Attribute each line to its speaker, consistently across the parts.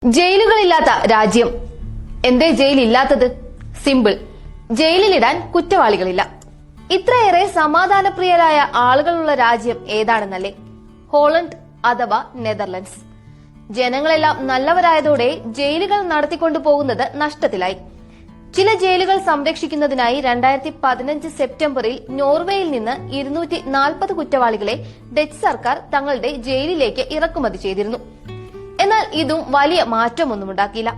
Speaker 1: ജയിലുകളില്ലാത്ത രാജ്യം. എന്തേ ജയിലില്ലാത്തത്? സിമ്പിൾ, ജയിലിലിടാൻ കുറ്റവാളികളില്ല. ഇത്രയേറെ സമാധാനപ്രിയരായ ആളുകളുള്ള രാജ്യം ഏതാണെന്നല്ലേ? ഹോളണ്ട് അഥവാ നെതർലൻഡ്സ്. ജനങ്ങളെല്ലാം നല്ലവരായതോടെ ജയിലുകൾ നടത്തിക്കൊണ്ടു പോകുന്നത് നഷ്ടത്തിലായി. ചില ജയിലുകൾ സംരക്ഷിക്കുന്നതിനായി 2015 സെപ്റ്റംബറിൽ നോർവേയിൽ നിന്ന് 240 കുറ്റവാളികളെ ഡച്ച് സർക്കാർ തങ്ങളുടെ ജയിലിലേക്ക് ഇറക്കുമതി ചെയ്തിരുന്നു. എന്നാൽ ഇതും വലിയ മാറ്റമൊന്നുമുണ്ടാക്കിയില്ല.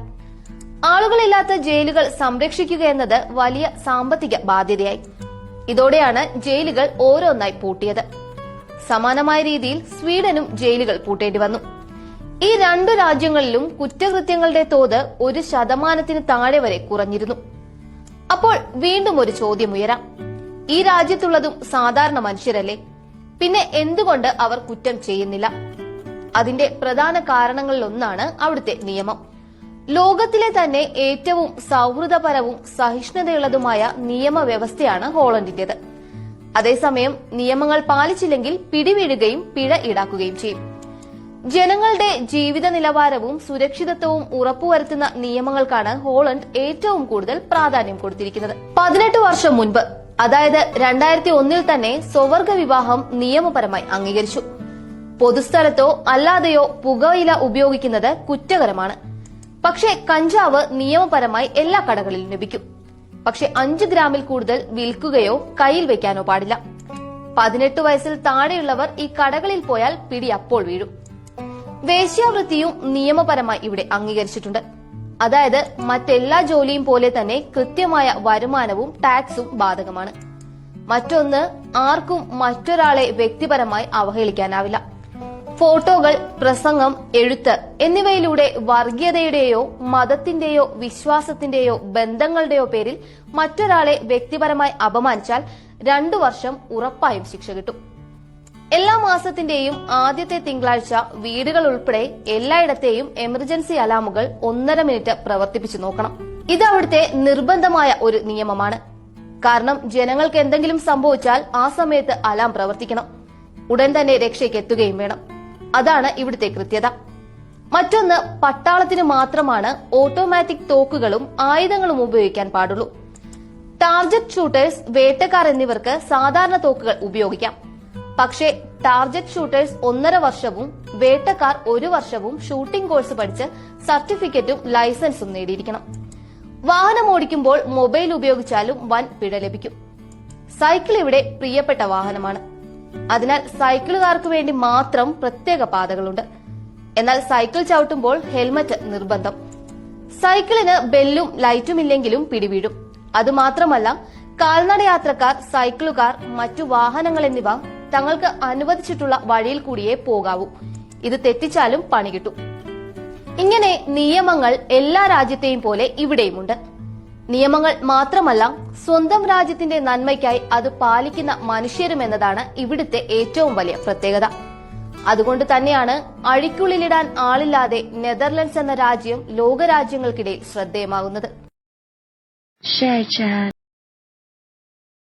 Speaker 1: ആളുകളില്ലാത്ത ജയിലുകൾ സംരക്ഷിക്കുക എന്നത് വലിയ സാമ്പത്തിക ബാധ്യതയായി. ഇതോടെയാണ് ജയിലുകൾ ഓരോന്നായി പൂട്ടിയത്. സമാനമായ രീതിയിൽ സ്വീഡനും ജയിലുകൾ പൂട്ടേണ്ടി വന്നു. ഈ രണ്ടു രാജ്യങ്ങളിലും കുറ്റകൃത്യങ്ങളുടെ തോത് 1% താഴെ വരെ കുറഞ്ഞിരുന്നു. അപ്പോൾ വീണ്ടും ഒരു ചോദ്യം ഉയരാം. ഈ രാജ്യത്തുള്ളതും സാധാരണ മനുഷ്യരല്ലേ? പിന്നെ എന്തുകൊണ്ട് അവർ കുറ്റം ചെയ്യുന്നില്ല? അതിന്റെ പ്രധാന കാരണങ്ങളിലൊന്നാണ് അവിടുത്തെ നിയമം. ലോകത്തിലെ തന്നെ ഏറ്റവും സൗഹൃദപരവും സഹിഷ്ണുതയുള്ളതുമായ നിയമവ്യവസ്ഥയാണ് ഹോളണ്ടിന്റേത്. അതേസമയം നിയമങ്ങൾ പാലിച്ചില്ലെങ്കിൽ പിടിവീഴുകയും പിഴ ഈടാക്കുകയും ചെയ്യും. ജനങ്ങളുടെ ജീവിത നിലവാരവും സുരക്ഷിതത്വവും ഉറപ്പുവരുത്തുന്ന നിയമങ്ങൾക്കാണ് ഹോളണ്ട് ഏറ്റവും കൂടുതൽ പ്രാധാന്യം കൊടുത്തിരിക്കുന്നത്. 18 വർഷം മുൻപ്, അതായത് 2001 തന്നെ സ്വവർഗ വിവാഹം നിയമപരമായി അംഗീകരിച്ചു. പൊതുസ്ഥലത്തോ അല്ലാതെയോ പുകയില ഉപയോഗിക്കുന്നത് കുറ്റകരമാണ്. പക്ഷേ കഞ്ചാവ് നിയമപരമായി എല്ലാ കടകളിലും ലഭിക്കും. പക്ഷെ 5 ഗ്രാമിൽ കൂടുതൽ വിൽക്കുകയോ കയ്യിൽ വെക്കാനോ പാടില്ല. 18 വയസ്സിൽ താഴെയുള്ളവർ ഈ കടകളിൽ പോയാൽ പിടി അപ്പോൾ വീഴും. വേശ്യാവൃത്തിയും നിയമപരമായി ഇവിടെ അംഗീകരിച്ചിട്ടുണ്ട്. അതായത് മറ്റെല്ലാ ജോലിയും പോലെ തന്നെ കൃത്യമായ വരുമാനവും ടാക്സും ബാധകമാണ്. മറ്റൊന്ന്, ആർക്കും മറ്റൊരാളെ വ്യക്തിപരമായി അവഹേളിക്കാനാവില്ല. ഫോട്ടോകൾ, പ്രസംഗം, എഴുത്ത് എന്നിവയിലൂടെ വർഗീയതയുടെയോ മതത്തിന്റെയോ വിശ്വാസത്തിന്റെയോ ബന്ധങ്ങളുടെയോ പേരിൽ മറ്റൊരാളെ വ്യക്തിപരമായി അപമാനിച്ചാൽ 2 വർഷം ഉറപ്പായും ശിക്ഷ കിട്ടും. എല്ലാ മാസത്തിന്റെയും ആദ്യത്തെ തിങ്കളാഴ്ച വീടുകൾ ഉൾപ്പെടെ എല്ലായിടത്തെയും എമർജൻസി അലാമുകൾ 1.5 മിനിറ്റ് പ്രവർത്തിപ്പിച്ചു നോക്കണം. ഇത് അവിടുത്തെ നിർബന്ധമായ ഒരു നിയമമാണ്. കാരണം ജനങ്ങൾക്ക് എന്തെങ്കിലും സംഭവിച്ചാൽ ആ സമയത്ത് അലാം പ്രവർത്തിക്കണം. ഉടൻ തന്നെ രക്ഷയ്ക്ക് എത്തുകയും വേണം. അതാണ് ഇവിടുത്തെ കൃത്യത. മറ്റൊന്ന്, പട്ടാളത്തിന് മാത്രമാണ് ഓട്ടോമാറ്റിക് തോക്കുകളും ആയുധങ്ങളും ഉപയോഗിക്കാൻ പാടുള്ളൂ. ടാർജറ്റ് ഷൂട്ടേഴ്സ്, വേട്ടക്കാർ എന്നിവർക്ക് സാധാരണ തോക്കുകൾ ഉപയോഗിക്കാം. പക്ഷേ ടാർജറ്റ് ഷൂട്ടേഴ്സ് 1.5 വർഷവും വേട്ടക്കാർ 1 വർഷവും ഷൂട്ടിംഗ് കോഴ്സ് പഠിച്ച് സർട്ടിഫിക്കറ്റും ലൈസൻസും നേടിയിരിക്കണം. വാഹനം ഓടിക്കുമ്പോൾ മൊബൈൽ ഉപയോഗിച്ചാലും വൻ പിഴ ലഭിക്കും. സൈക്കിൾ ഇവിടെ പ്രിയപ്പെട്ട വാഹനമാണ്. അതിനാൽ സൈക്കിളുകാർക്ക് വേണ്ടി മാത്രം പ്രത്യേക പാതകളുണ്ട്. എന്നാൽ സൈക്കിൾ ചവിട്ടുമ്പോൾ ഹെൽമറ്റ് നിർബന്ധം. സൈക്കിളിന് ബെല്ലും ലൈറ്റും ഇല്ലെങ്കിലും പിടിവീഴും. അതുമാത്രമല്ല, കാൽനടയാത്രക്കാർ, സൈക്കിളുകാർ, മറ്റു വാഹനങ്ങൾ എന്നിവ തങ്ങൾക്ക് അനുവദിച്ചിട്ടുള്ള വഴിയിൽ കൂടിയേ പോകാവൂ. ഇത് തെറ്റിച്ചാലും പണി കിട്ടും. ഇങ്ങനെ നിയമങ്ങൾ എല്ലാ രാജ്യത്തെയും പോലെ ഇവിടെയുമുണ്ട്. നിയമങ്ങൾ മാത്രമല്ല, സ്വന്തം രാജ്യത്തിന്റെ നന്മയ്ക്കായി അത് പാലിക്കുന്ന മനുഷ്യരും എന്നതാണ് ഇവിടുത്തെ ഏറ്റവും വലിയ പ്രത്യേകത. അതുകൊണ്ട് തന്നെയാണ് അഴിക്കുള്ളിലിടാൻ ആളില്ലാതെ നെതർലൻഡ്സ് എന്ന രാജ്യം ലോകരാജ്യങ്ങൾക്കിടയിൽ ശ്രദ്ധേയമാകുന്നത്.